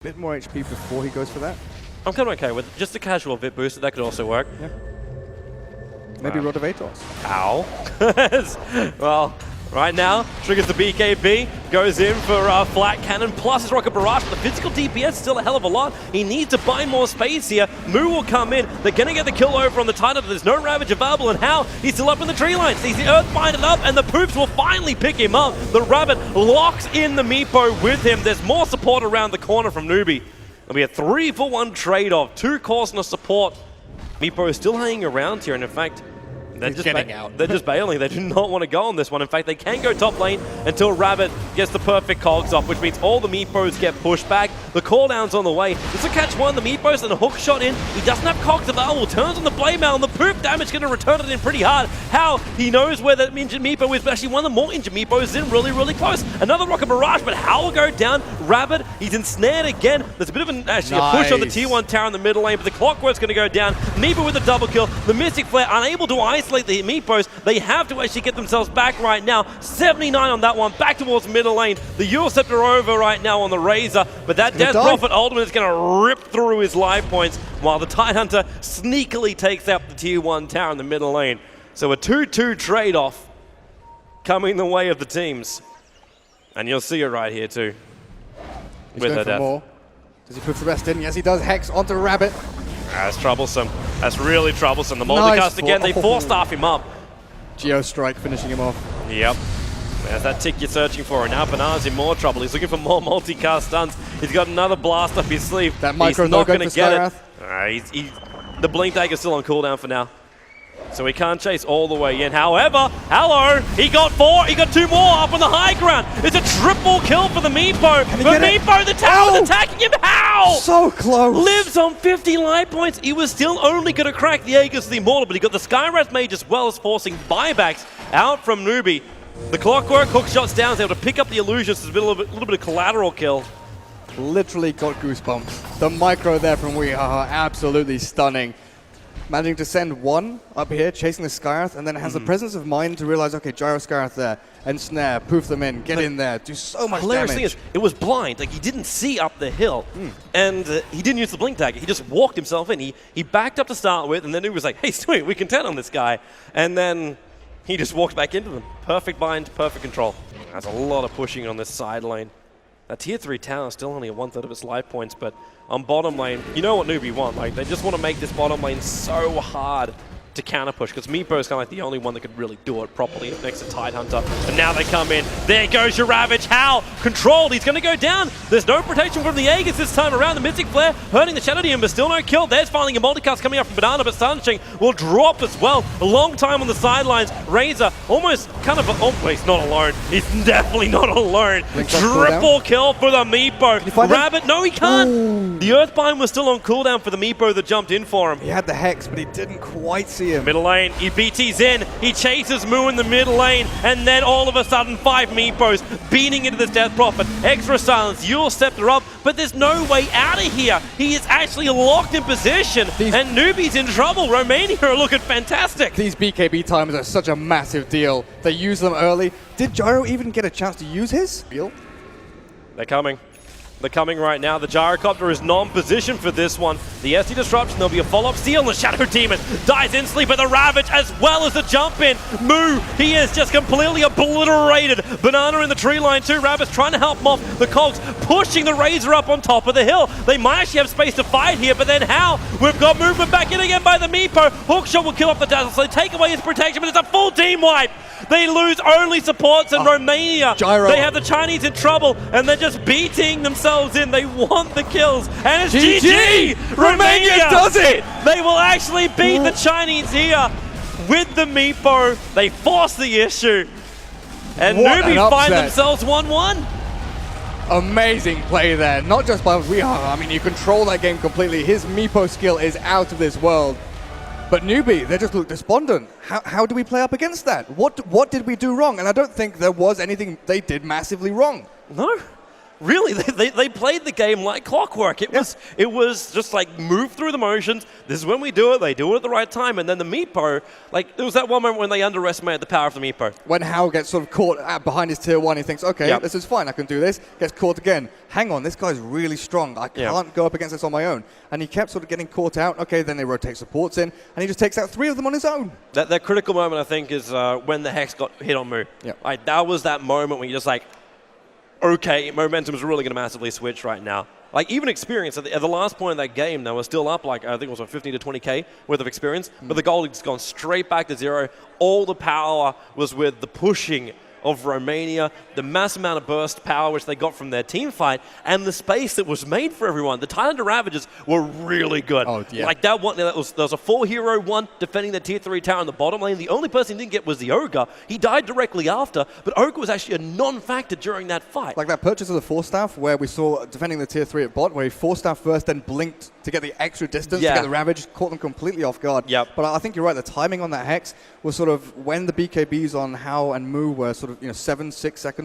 Bit more HP before he goes for that. I'm kind of okay with it. Just a casual VIP booster, that could also work. Yeah. Maybe Rod of Atos. Ow. Well, right now, triggers the BKB, goes in for flat cannon, plus his rocket barrage, but the physical DPS is still a hell of a lot. He needs to buy more space here. Moo will come in. They're going to get the kill over on the Titan, but there's no Ravage available, and how? He's still up in the tree line. Sees the Earth binded up, and the Poops will finally pick him up. The Rabbit locks in the Meepo with him. There's more support around the corner from Newbie. It'll be a 3-for-1 trade-off. 2 cores and a support. Meepo is still hanging around here, and in fact, they're just getting out. They're just bailing. They do not want to go on this one. In fact, they can go top lane until Rabbit gets the perfect cogs off, which means all the Meepos get pushed back. The cooldown's on the way. This will catch one. The Meepos and a hook shot in. He doesn't have cogs available. Turns on the blade mail, and the poop damage going to return it in pretty hard. How? He knows where that injured Meepo is, but actually one of the more injured Meepos is in really, really close. Another rocket barrage, but How will go down. Rabbit, he's ensnared again. There's a bit of a push on the tier 1 tower in the middle lane, but the Clockwork's going to go down. Meepo with a double kill. The Mystic Flare unable to isolate the Meepos. They have to actually get themselves back right now. 79 on that one, back towards middle lane. The IeSF are over right now on the Razor, but that Death Prophet ultimate is going to rip through his life points, while the Tidehunter sneakily takes out the tier 1 tower in the middle lane. So a 2-2 trade-off coming the way of the teams. And you'll see it right here too. He's going for more. Does he put the rest in? Yes, he does. Hex onto Rabbit. That's troublesome. That's really troublesome. The multicast again, they four-staff him up. Geo-strike finishing him off. Yep. There's that tick you're searching for, and now Banana's in more trouble. He's looking for more multicast stuns. He's got another blast up his sleeve. That micro he's not going to get it. The Blink Dagger's still on cooldown for now, so he can't chase all the way in. However, he got 4, he got 2 more up on the high ground. It's a triple kill for the Meepo. But Meepo, the tower's attacking him. How? So close. Lives on 50 life points. He was still only going to crack the Aegis the Immortal, but he got the Skywrath Mage as well as forcing buybacks out from Newbie. The Clockwork hook shots down, is able to pick up the illusions. There's a little bit of collateral kill. Literally got goosebumps. The micro there from Weehaha, absolutely stunning. Managing to send one up here, chasing the Skywrath, and then has the presence of mind to realize, okay, Gyro Skywrath there, and snare, poof them in, get in there, do so much hilarious damage. Thing is, it was blind, like he didn't see up the hill, and he didn't use the Blink Dagger, he just walked himself in. He backed up to start with, and then he was like, hey, sweet, we can turn on this guy. And then he just walked back into them. Perfect bind, perfect control. That's a lot of pushing on this side lane. That tier 3 tower is still only a 1/3 of its life points, but on bottom lane, you know what Newbie want. Like, they just want to make this bottom lane so hard to counter push, because Meepo is kind of like the only one that could really do it properly next to Tidehunter. And now they come in. There goes your Ravage. How? Controlled. He's going to go down. There's no protection from the Aegis this time around. The Mystic Flare hurting the Shadow Demon, but still no kill. There's finally a multicast coming up from Banana, but Sunshine will drop as well. A long time on the sidelines. Razor almost kind of, oh, he's not alone. He's definitely not alone. Triple kill for the Meepo. Rabbit, no, he can't. Ooh. The Earthbind was still on cooldown for the Meepo that jumped in for him. He had the Hex, but he didn't quite see him. Middle lane, he BT's in, he chases Moo in the middle lane, and then all of a sudden 5 Meepos beating into this Death Prophet. Extra silence, IeSF are up, but there's no way out of here. He is actually locked in position, and Newbie's in trouble. Romania are looking fantastic. These BKB timers are such a massive deal. They use them early. Did Gyro even get a chance to use his? They're coming. They're coming right now. The Gyrocopter is non-positioned for this one. The SD Disruption, there'll be a follow-up steal, and the Shadow Demon dies instantly, but the Ravage as well as the jump in. Moo, he is just completely obliterated. Banana in the tree line too. Rabbit's trying to help him off. The Cogs pushing the Razor up on top of the hill. They might actually have space to fight here, but then how? We've got movement back in again by the Meepo. Hookshot will kill off the Dazzle, so they take away his protection, but it's a full team wipe. They lose only supports in Romania. Gyro. They have the Chinese in trouble, and they're just beating themselves in. They want the kills, and it's GG! Romania does it! They will actually beat the Chinese here with the Meepo. They force the issue, and Newbie find themselves 1-1. Amazing play there, not just by Weehaha. I mean, you control that game completely. His Meepo skill is out of this world. But Newbie, they just look despondent. How do we play up against that? What did we do wrong? And I don't think there was anything they did massively wrong. No. really, they played the game like clockwork. It was just like move through the motions. This is when we do it. They do it at the right time. And then the Meepo, like there was that one moment when they underestimated the power of the Meepo. When Hao gets sort of caught behind his tier 1, he thinks, okay, this is fine, I can do this. Gets caught again. Hang on, this guy's really strong. I can't go up against this on my own. And he kept sort of getting caught out. Okay, then they rotate supports in, and he just takes out 3 of them on his own. That critical moment, I think, is when the Hex got hit on Mu. Like, that was that moment when you're just like, okay, momentum is really going to massively switch right now. Like, even experience, at the last point of that game, they were still up, like, I think it was 15 to 20K worth of experience, but the gold has gone straight back to 0. All the power was with the pushing of Romania, the mass amount of burst power which they got from their team fight, and the space that was made for everyone. The Thailander Ravagers were really good. Oh, yeah. Like that one, there was a 4-hero one defending the tier 3 tower in the bottom lane. The only person he didn't get was the Ogre. He died directly after, but Ogre was actually a non-factor during that fight. Like that purchase of the Force Staff where we saw defending the tier 3 at bot, where he Force Staff first, then blinked to get the extra distance to get the Ravage, caught them completely off guard. But I think you're right, the timing on that Hex was sort of when the BKBs on Hao and Mu were sort of 7-6 seconds